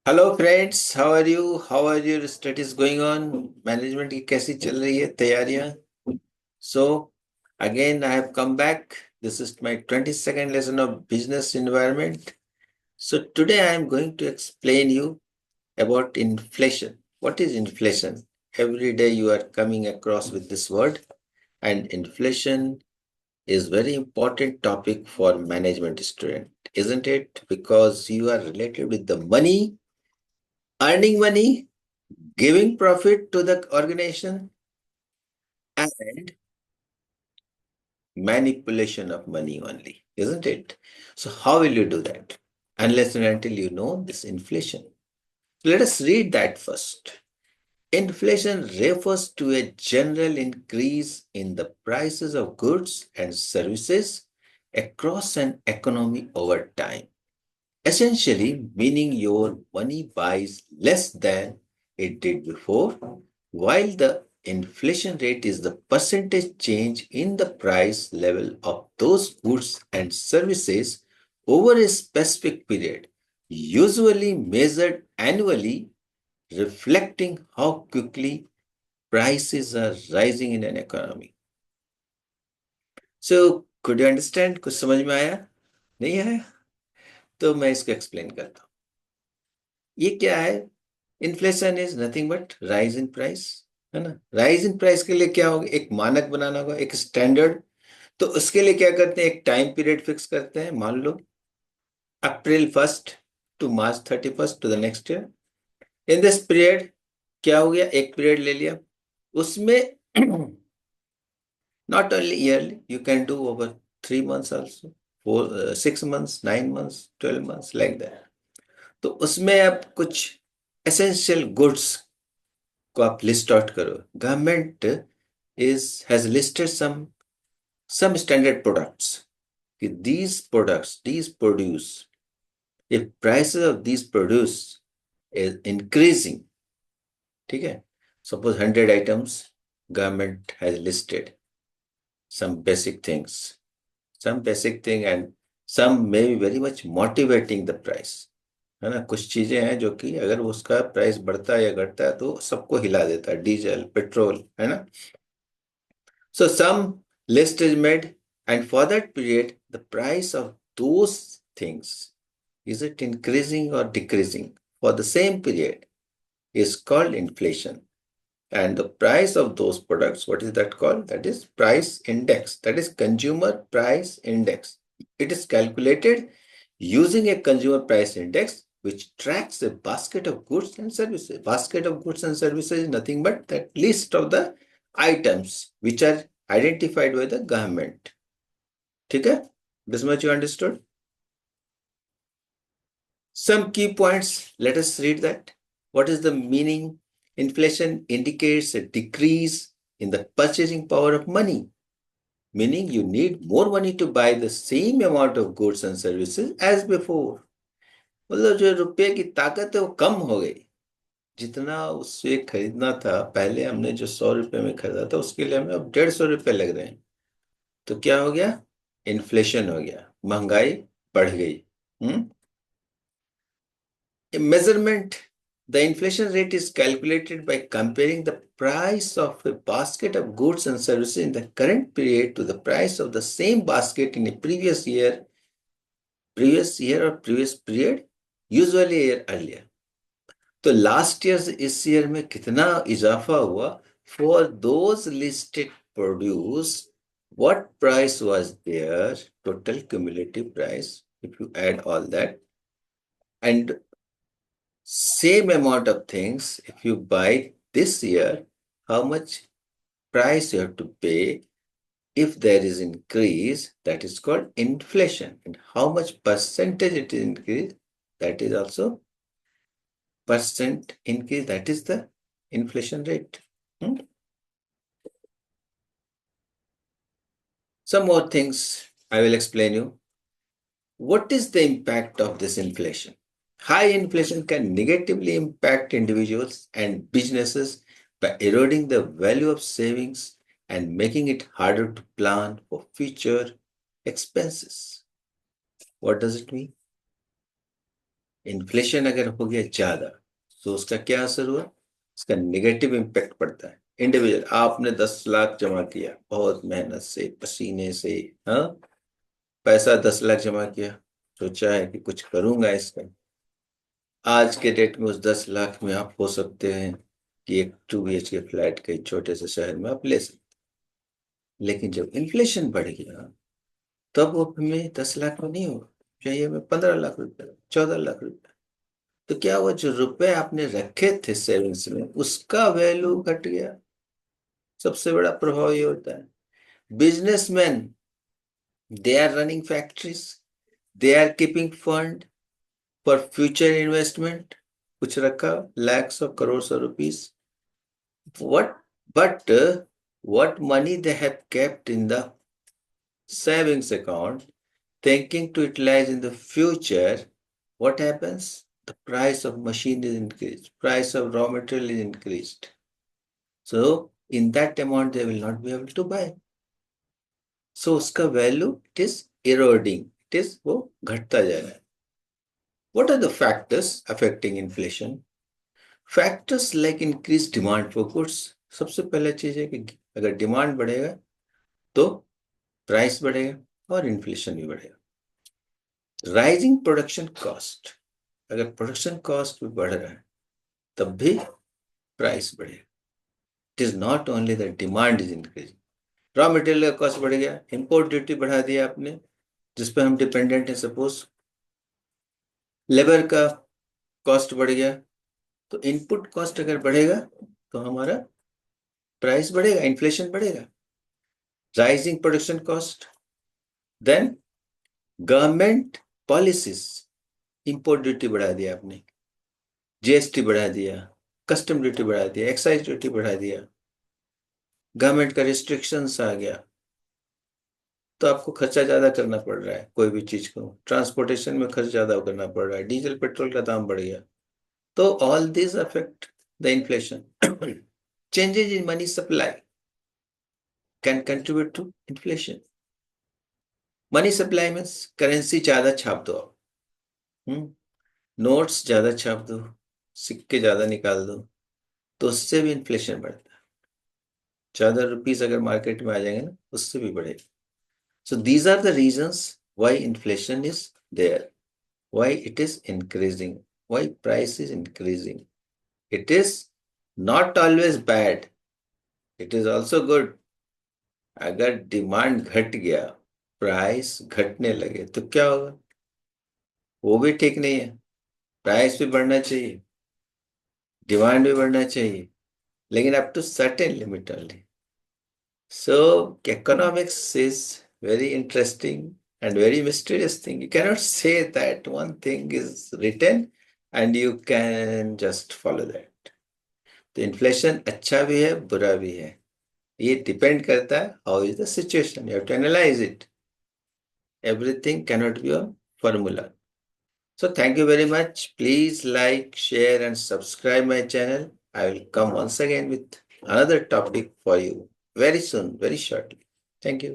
Hello friends, how are you? How are your studies going on? Management की कैसी चल रही है तैयारियां? So again I have come back. This is my 22nd lesson of business environment. So today I am going to explain you about inflation. What is inflation? Every day you are coming across with this word, and inflation is very important topic for management student, isn't it? Because you are related with the money, earning money, giving profit to the organization, and manipulation of money only, isn't it? So, how will you do that? Unless and until you know this inflation. Let us read that first. Inflation refers to a general increase in the prices of goods and services across an economy over time. Essentially, meaning your money buys less than it did before, while the inflation rate is the percentage change in the price level of those goods and services over a specific period, usually measured annually, reflecting how quickly prices are rising in an economy. So, could you understand? कुछ समझ में आया? नहीं आया? तो मैं इसको explain करता हूँ. ये क्या है? Inflation is nothing but rise in price, है ना? राइज इन प्राइस के लिए क्या होगा? एक मानक बनाना होगा, एक स्टैंडर्ड. तो उसके लिए क्या करते हैं? एक टाइम पीरियड फिक्स करते हैं. मान लो April 1st to March 31st to the next year. In this period क्या हो गया? एक पीरियड ले लिया. उसमें not only yearly, you can do over 3 months also, 6 months, 9 months, 12 months, like that. तो उसमें अब कुछ एसेंशियल गुड्स को आप लिस्ट आउट करो. Government is has listed some standard products. These products, these produce, if prices of these produce is increasing, ठीक है? Suppose 100 items, government has listed some basic things, and some may be very much motivating the price, है ना? कुछ चीजें हैं जो कि अगर उसका प्राइस बढ़ता है या घटता है तो सबको हिला देता है. डीजल, पेट्रोल, है ना? So some list is made, and for that period, the price of those things, is it increasing or decreasing for the same period, is called inflation. And the price of those products, what is that called? That is price index. That is consumer price index. It is calculated using a consumer price index which tracks a basket of goods and services. Basket of goods and services is nothing but that list of the items which are identified by the government. ठीक है? This much you understood? Some key points, let us read that. What is the meaning? Inflation indicates a decrease in the purchasing power of money, meaning you need more money to buy the same amount of goods and services as before. मतलब जो रुपये की ताकत है वो कम हो गई. जितना उससे खरीदना था पहले, हमने जो 100 रुपए में खरीदा था उसके लिए हमें अब 150 रुपए लग रहे हैं. तो क्या हो गया? इन्फ्लेशन हो गया, महंगाई बढ़ गई. हम्म. A measurement, the inflation rate is calculated by comparing the price of a basket of goods and services in the current period to the price of the same basket in a previous year or previous period, usually a year earlier. तो last year से इस year में कितना इजाफा हुआ? For those listed produce, what price was their total cumulative price, if you add all that, and same amount of things, if you buy this year, how much price you have to pay if there is increase, that is called inflation. And how much percentage it is increase, that is also percent increase, that is the inflation rate. Some more things I will explain you. What is the impact of this inflation? High inflation can negatively impact individuals and businesses by eroding the value of savings and making it harder to plan for future expenses. What does it mean? Inflation अगर हो गया ज्यादा तो उसका क्या असर हुआ, उसका नेगेटिव इम्पैक्ट पड़ता है। इंडिविजुअल, आपने 10 लाख जमा किया बहुत मेहनत से पसीने से, हाँ, पैसा 10 लाख जमा किया, सोचा है कि कुछ करूंगा इसका। आज के डेट में उस 10 लाख में आप हो सकते हैं कि एक 2 BHK फ्लैट कहीं छोटे से शहर में आप ले सकते। लेकिन जब इन्फ्लेशन बढ़ गया तब वो हमें 10 लाख में नहीं होगा, चाहिए हमें 15 लाख रुपए, 14 लाख रुपए। तो क्या वो जो रुपए आपने रखे थे सेविंग्स में उसका वैल्यू घट गया। सबसे बड़ा प्रभाव ये होता है। Businessman, they are running factories, they are keeping fund for future investment, कुछ रखा, lakhs of crore of rupees, what but what money they have kept in the savings account thinking to utilize in the future, what happens? The price of machine is increased, price of raw material is increased. So in that amount they will not be able to buy. So uska value it is eroding. It is वो घटता जा रहा है. What are the factors affecting inflation? Factors like increased demand for goods. सबसे पहला चीज है कि अगर डिमांड बढ़ेगा तो प्राइस बढ़ेगा और इन्फ्लेशन भी बढ़ेगा। राइजिंग प्रोडक्शन कॉस्ट, अगर प्रोडक्शन कॉस्ट भी बढ़ रहा है तब भी प्राइस बढ़ेगा। It is not only the demand is increasing. Raw material का कॉस्ट बढ़ गया, इंपोर्ट ड्यूटी बढ़ा दिया आपने जिस पर हम डिपेंडेंट हैं, सपोज लेबर का कॉस्ट बढ़ गया, तो इनपुट कॉस्ट अगर बढ़ेगा तो हमारा प्राइस बढ़ेगा, इन्फ्लेशन बढ़ेगा। Rising production cost, then government policies, import duty बढ़ा दिया आपने, जीएसटी बढ़ा दिया, कस्टम ड्यूटी बढ़ा दिया, एक्साइज ड्यूटी बढ़ा दिया, गवर्नमेंट का रिस्ट्रिक्शंस आ गया, तो आपको खर्चा ज्यादा करना पड़ रहा है। कोई भी चीज को ट्रांसपोर्टेशन में खर्च ज्यादा करना पड़ रहा है, डीजल पेट्रोल का दाम बढ़ गया, तो all this affect the inflation. Changes in money supply can contribute to inflation. Money supply में करेंसी ज्यादा छाप दो आप, नोट्स ज्यादा छाप दो, सिक्के ज्यादा निकाल दो, तो उससे भी इन्फ्लेशन बढ़ता है। ज्यादा रुपीस अगर मार्केट में आ जाएंगे ना उससे भी बढ़ेगा। So these are the reasons why inflation is there, why it is increasing, why price is increasing. It is not always bad, it is also good. अगर डिमांड घट गया, प्राइस घटने लगे तो क्या होगा, वो भी ठीक नहीं है। प्राइस भी बढ़ना चाहिए, डिमांड भी बढ़ना चाहिए, लेकिन up to certain limit only. So economics is very interesting and very mysterious thing. You cannot say that one thing is written and you can just follow that. तो इन्फ्लेशन अच्छा भी है बुरा भी है, ये डिपेंड करता है how is the situation, you have to analyse it. Everything cannot be a formula. So thank you very much. Please like, share and subscribe my channel. I will come once again with another topic for you very soon, very shortly. Thank you.